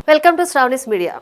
Welcome to Sravani's media.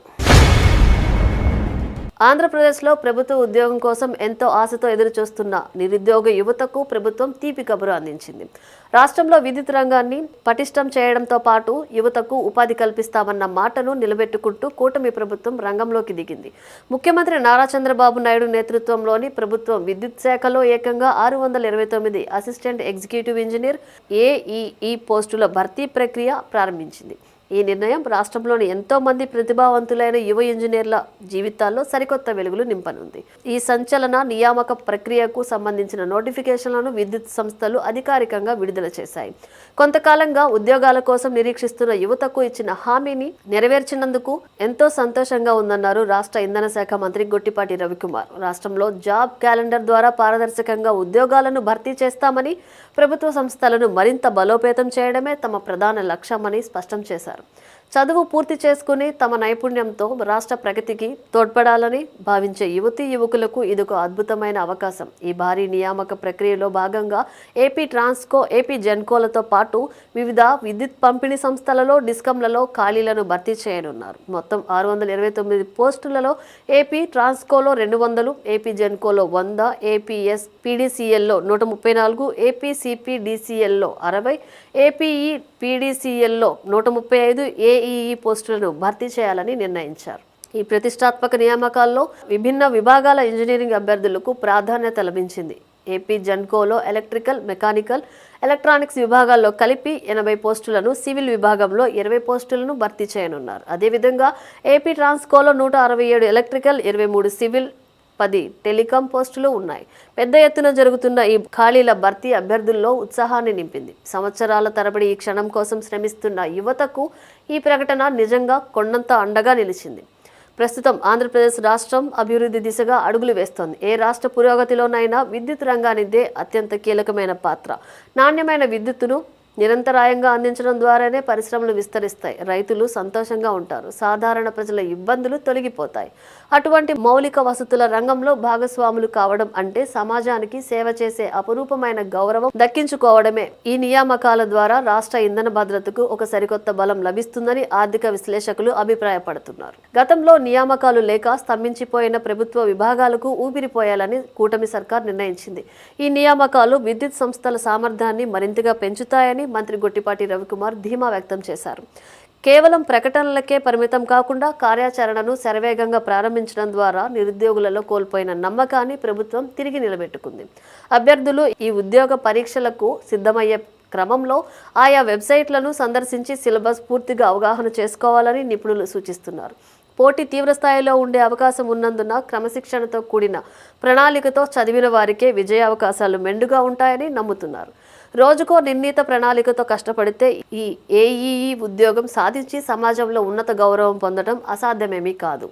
ఆంధ్రప్రదేశ్లో ప్రభుత్వ ఉద్యోగం కోసం ఎంతో ఆశతో ఎదురుచూస్తున్న నిరుద్యోగ యువతకు ప్రభుత్వం తీపి కబురు అందించింది. రాష్ట్రంలో విద్యుత్ రంగాన్ని పటిష్టం చేయడంతో పాటు యువతకు ఉపాధి కల్పిస్తామన్న మాటను నిలబెట్టుకుంటూ కూటమి ప్రభుత్వం రంగంలోకి దిగింది. ముఖ్యమంత్రి నారా చంద్రబాబు నాయుడు నేతృత్వంలోని ప్రభుత్వం విద్యుత్ శాఖలో ఏకంగా 629 అసిస్టెంట్ ఎగ్జిక్యూటివ్ ఇంజనీర్ AEE పోస్టుల భర్తీ ప్రక్రియ ప్రారంభించింది. ఈ నిర్ణయం రాష్ట్రంలోని ఎంతో మంది ప్రతిభావంతులైన యువ ఇంజనీర్ల జీవితాల్లో సరికొత్త వెలుగులు నింపనుంది. ఈ సంచలన నియామక ప్రక్రియకు సంబంధించిన నోటిఫికేషన్లను విద్యుత్ సంస్థలు అధికారికంగా విడుదల చేశాయి. కొంతకాలంగా ఉద్యోగాల కోసం నిరీక్షిస్తున్న యువతకు ఇచ్చిన హామీని నెరవేర్చినందుకు ఎంతో సంతోషంగా ఉందన్నారు రాష్ట్ర ఇంధన శాఖ మంత్రి గొట్టిపాటి రవికుమార్. రాష్ట్రంలో జాబ్ క్యాలెండర్ ద్వారా పారదర్శకంగా ఉద్యోగాలను భర్తీ చేస్తామని, ప్రభుత్వ సంస్థలను మరింత బలోపేతం చేయడమే తమ ప్రధాన లక్ష్యమని స్పష్టం చేశారు. చదువు పూర్తి చేసుకుని తమ నైపుణ్యంతో రాష్ట్ర ప్రగతికి తోడ్పడాలని భావించే యువతీ యువకులకు ఇదొక అద్భుతమైన అవకాశం. ఈ భారీ నియామక ప్రక్రియలో భాగంగా ఏపీ ట్రాన్స్కో, ఏపీ జెన్కోలతో పాటు వివిధ విద్యుత్ పంపిణీ సంస్థలలో, డిస్కంలలో ఖాళీలను భర్తీ చేయనున్నారు. మొత్తం 629 పోస్టులలో ఏపీ ట్రాన్స్కోలో 200, ఏపీ జెన్కోలో 100, ఏపీఎస్ పీడీసీఎల్లో 134, ఏపీ సిపిడిసిఎల్లో 60, ఏపీఈ పీడీసీఎల్లో 135 AEE పోస్టులను భర్తీ చేయాలని నిర్ణయించారు. ఈ ప్రతిష్టాత్మక నియామకాల్లో విభిన్న విభాగాల ఇంజనీరింగ్ అభ్యర్థులకు ప్రాధాన్యత లభించింది. ఏపీ జెన్కోలో ఎలక్ట్రికల్, మెకానికల్, ఎలక్ట్రానిక్స్ విభాగాల్లో కలిపి 80 పోస్టులను, సివిల్ విభాగంలో 20 పోస్టులను భర్తీ చేయనున్నారు. అదేవిధంగా ఏపీ ట్రాన్స్కోలో 167 ఎలక్ట్రికల్, 23 సివిల్, 10 టెలికాం పోస్టులు ఉన్నాయి. పెద్ద ఎత్తున జరుగుతున్న ఈ ఖాళీల భర్తీ అభ్యర్థుల్లో ఉత్సాహాన్ని నింపింది. సంవత్సరాల తరబడి ఈ క్షణం కోసం శ్రమిస్తున్న యువతకు ఈ ప్రకటన నిజంగా కొండంత అండగా నిలిచింది. ప్రస్తుతం ఆంధ్రప్రదేశ్ రాష్ట్రం అభివృద్ధి దిశగా అడుగులు వేస్తోంది. ఏ రాష్ట్ర పురోగతిలోనైనా విద్యుత్ రంగానిదే అత్యంత కీలకమైన పాత్ర. నాణ్యమైన విద్యుత్తును నిరంతరాయంగా అందించడం ద్వారానే పరిశ్రమలు విస్తరిస్తాయి, రైతులు సంతోషంగా ఉంటారు, సాధారణ ప్రజల ఇబ్బందులు తొలగిపోతాయి. అటువంటి మౌలిక వసతుల రంగంలో భాగస్వాములు కావడం అంటే సమాజానికి సేవ చేసే అపురూపమైన గౌరవం దక్కించుకోవడమే. ఈ నియామకాల ద్వారా రాష్ట్ర ఇంధన భద్రతకు ఒక సరికొత్త బలం లభిస్తుందని ఆర్థిక విశ్లేషకులు అభిప్రాయపడుతున్నారు. గతంలో నియామకాలు లేక స్తంభించిపోయిన ప్రభుత్వ విభాగాలకు ఊపిరిపోయాలని కూటమి సర్కార్ నిర్ణయించింది. ఈ నియామకాలు విద్యుత్ సంస్థల సామర్థ్యాన్ని మరింతగా పెంచుతాయని మంత్రి గొట్టిపాటి రవికుమార్ ధీమా వ్యక్తం చేశారు. కేవలం ప్రకటనలకే పరిమితం కాకుండా కార్యాచరణను శరవేగంగా ప్రారంభించడం ద్వారా నిరుద్యోగులలో కోల్పోయిన నమ్మకాన్ని ప్రభుత్వం తిరిగి నిలబెట్టుకుంది. అభ్యర్థులు ఈ ఉద్యోగ పరీక్షలకు సిద్ధమయ్యే క్రమంలో ఆయా వెబ్సైట్లను సందర్శించి సిలబస్ పూర్తిగా అవగాహన చేసుకోవాలని నిపుణులు సూచిస్తున్నారు. పోటీ తీవ్రస్థాయిలో ఉండే అవకాశం ఉన్నందున క్రమశిక్షణతో కూడిన ప్రణాళికతో చదివిన వారికే విజయ అవకాశాలు మెండుగా ఉంటాయని నమ్ముతున్నారు. రోజుకో నిర్ణీత ప్రణాళికతో కష్టపడితే ఈ AEE ఉద్యోగం సాధించి సమాజంలో ఉన్నత గౌరవం పొందడం అసాధ్యమేమీ కాదు.